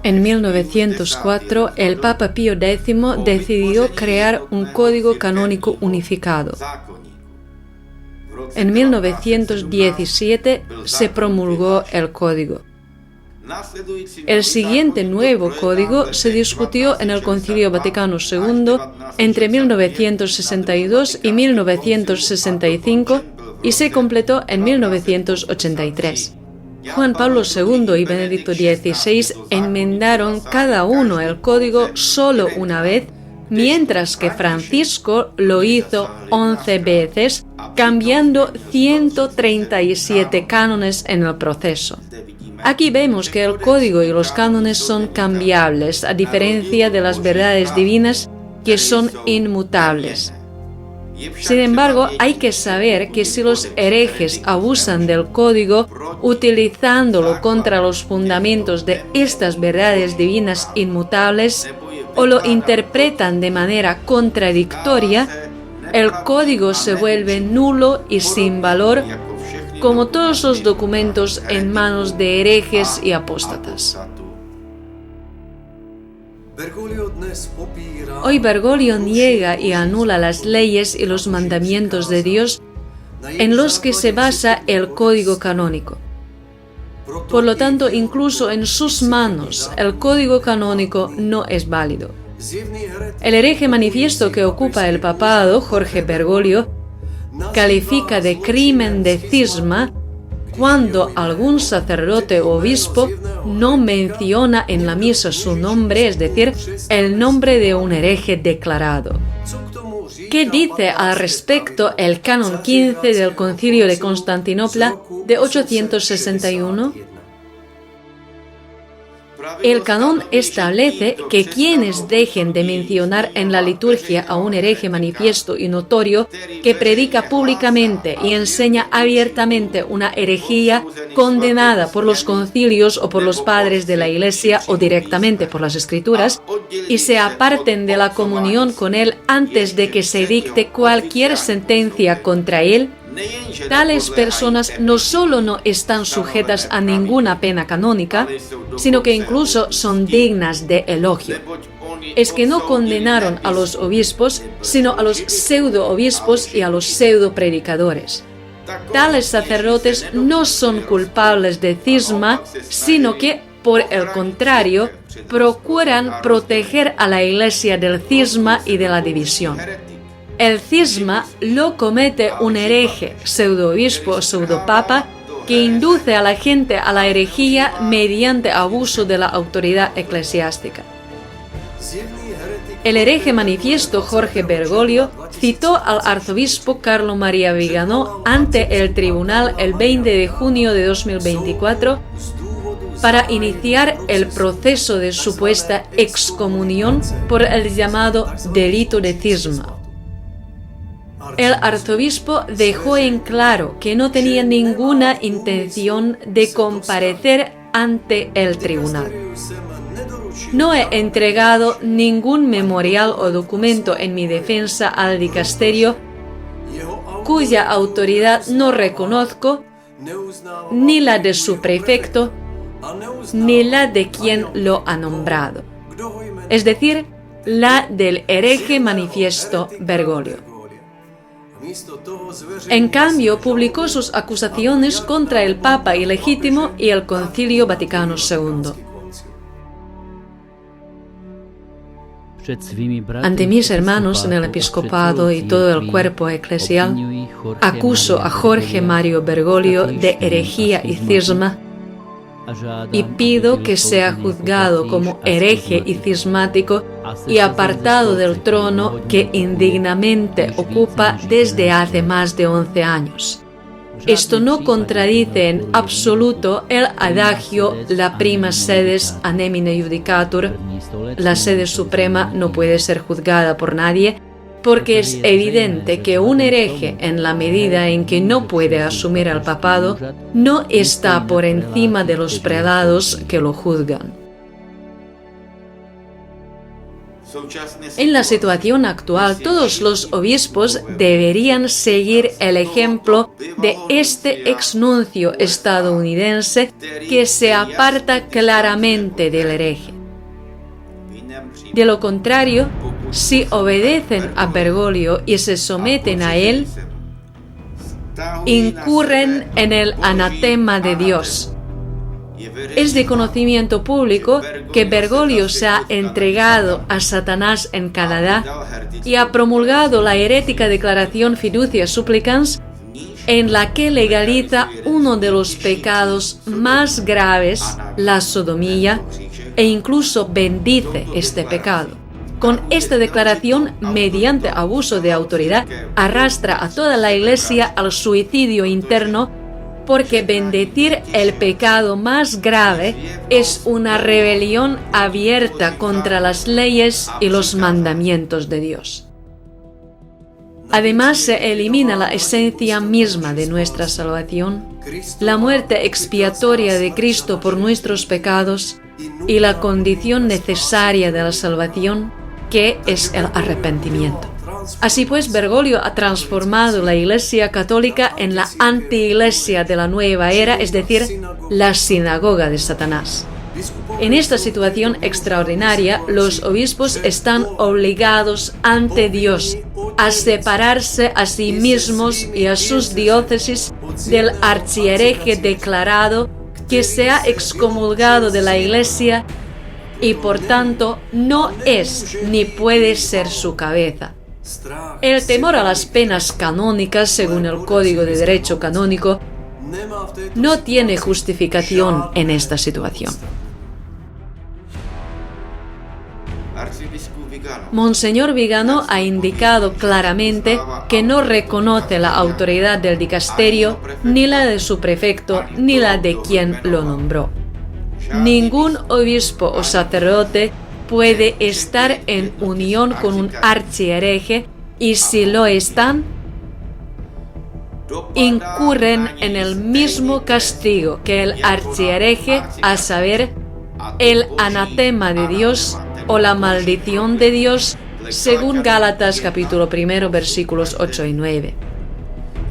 En 1904, el Papa Pío X decidió crear un código canónico unificado. En 1917 se promulgó el código. El siguiente nuevo código se discutió en el Concilio Vaticano II entre 1962 y 1965 y se completó en 1983. Juan Pablo II y Benedicto XVI enmendaron cada uno el código solo una vez, mientras que Francisco lo hizo 11 veces, cambiando 137 cánones en el proceso. Aquí vemos que el código y los cánones son cambiables, a diferencia de las verdades divinas que son inmutables. Sin embargo, hay que saber que si los herejes abusan del código, utilizándolo contra los fundamentos de estas verdades divinas inmutables, o lo interpretan de manera contradictoria, el código se vuelve nulo y sin valor, como todos los documentos en manos de herejes y apóstatas. Hoy Bergoglio niega y anula las leyes y los mandamientos de Dios en los que se basa el código canónico. Por lo tanto, incluso en sus manos, el código canónico no es válido. El hereje manifiesto que ocupa el papado, Jorge Bergoglio, califica de crimen de cisma cuando algún sacerdote o obispo no menciona en la misa su nombre, es decir, el nombre de un hereje declarado. ¿Qué dice al respecto el Canon 15 del Concilio de Constantinopla de 861? El canon establece que quienes dejen de mencionar en la liturgia a un hereje manifiesto y notorio que predica públicamente y enseña abiertamente una herejía condenada por los concilios o por los padres de la Iglesia o directamente por las Escrituras, y se aparten de la comunión con él antes de que se dicte cualquier sentencia contra él, tales personas no solo no están sujetas a ninguna pena canónica, sino que incluso son dignas de elogio. Es que no condenaron a los obispos, sino a los pseudo-obispos y a los pseudo-predicadores. Tales sacerdotes no son culpables de cisma, sino que, por el contrario, procuran proteger a la Iglesia del cisma y de la división. El cisma lo comete un hereje, pseudo-obispo o pseudo-papa, que induce a la gente a la herejía mediante abuso de la autoridad eclesiástica. El hereje manifiesto Jorge Bergoglio citó al arzobispo Carlo María Vigano ante el tribunal el 20 de junio de 2024 para iniciar el proceso de supuesta excomunión por el llamado delito de cisma. El arzobispo dejó en claro que no tenía ninguna intención de comparecer ante el tribunal. No he entregado ningún memorial o documento en mi defensa al dicasterio cuya autoridad no reconozco, ni la de su prefecto, ni la de quien lo ha nombrado, es decir, la del hereje manifiesto Bergoglio. En cambio, publicó sus acusaciones contra el Papa ilegítimo y el Concilio Vaticano II. Ante mis hermanos en el episcopado y todo el cuerpo eclesial, acuso a Jorge Mario Bergoglio de herejía y cisma y pido que sea juzgado como hereje y cismático y apartado del trono que indignamente ocupa desde hace más de 11 años. Esto no contradice en absoluto el adagio la prima sedes a nemine judicatur, la sede suprema no puede ser juzgada por nadie, porque es evidente que un hereje, en la medida en que no puede asumir el papado, no está por encima de los prelados que lo juzgan. En la situación actual, todos los obispos deberían seguir el ejemplo de este exnuncio estadounidense que se aparta claramente del hereje. De lo contrario, si obedecen a Bergoglio y se someten a él, incurren en el anatema de Dios. Es de conocimiento público que Bergoglio se ha entregado a Satanás en Canadá y ha promulgado la herética declaración Fiducia Supplicans, en la que legaliza uno de los pecados más graves, la sodomía, e incluso bendice este pecado. Con esta declaración, mediante abuso de autoridad, arrastra a toda la Iglesia al suicidio interno, porque bendecir el pecado más grave es una rebelión abierta contra las leyes y los mandamientos de Dios. Además, se elimina la esencia misma de nuestra salvación, la muerte expiatoria de Cristo por nuestros pecados y la condición necesaria de la salvación, que es el arrepentimiento. Así pues, Bergoglio ha transformado la Iglesia católica en la anti-iglesia de la nueva era, es decir, la sinagoga de Satanás. En esta situación extraordinaria, los obispos están obligados ante Dios a separarse a sí mismos y a sus diócesis del archihereje declarado que se ha excomulgado de la Iglesia y por tanto no es ni puede ser su cabeza. El temor a las penas canónicas, según el Código de Derecho Canónico, no tiene justificación en esta situación. Monseñor Vigano ha indicado claramente que no reconoce la autoridad del dicasterio, ni la de su prefecto, ni la de quien lo nombró. Ningún obispo o sacerdote puede estar en unión con un archihereje, y si lo están, incurren en el mismo castigo que el archihereje, a saber, el anatema de Dios o la maldición de Dios, según Gálatas capítulo 1, versículos 8 y 9.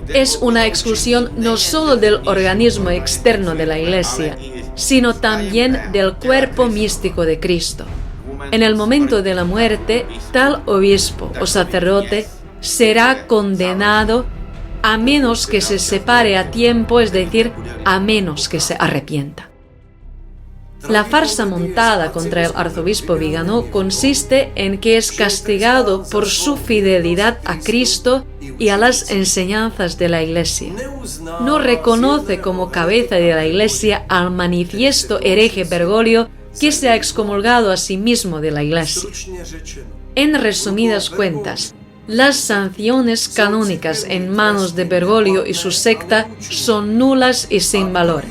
Es una exclusión no solo del organismo externo de la Iglesia, sino también del cuerpo místico de Cristo. En el momento de la muerte, tal obispo o sacerdote será condenado a menos que se separe a tiempo, es decir, a menos que se arrepienta. La farsa montada contra el arzobispo Vigano consiste en que es castigado por su fidelidad a Cristo y a las enseñanzas de la Iglesia. No reconoce como cabeza de la Iglesia al manifiesto hereje Bergoglio, que se ha excomulgado a sí mismo de la Iglesia. En resumidas cuentas, las sanciones canónicas en manos de Bergoglio y su secta son nulas y sin valor,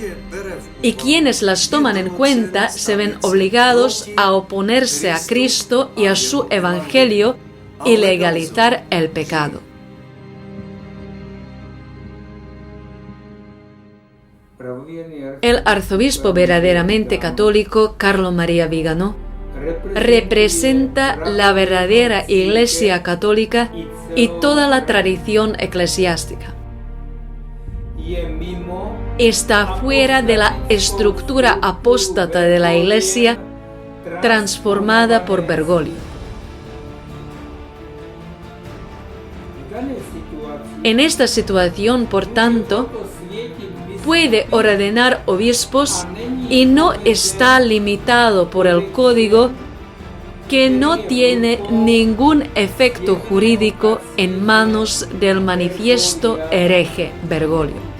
y quienes las toman en cuenta se ven obligados a oponerse a Cristo y a su Evangelio y legalizar el pecado. El arzobispo verdaderamente católico, Carlo María Vigano, representa la verdadera Iglesia católica y toda la tradición eclesiástica. Está fuera de la estructura apóstata de la Iglesia transformada por Bergoglio. En esta situación, por tanto, puede ordenar obispos y no está limitado por el código, que no tiene ningún efecto jurídico en manos del manifiesto hereje Bergoglio.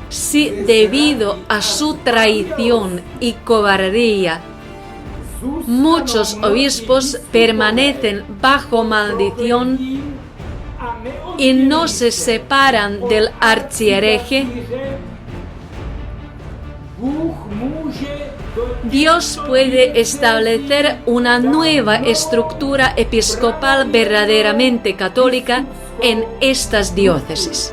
Si debido a su traición y cobardía muchos obispos permanecen bajo maldición y no se separan del archihereje, Dios puede establecer una nueva estructura episcopal verdaderamente católica en estas diócesis.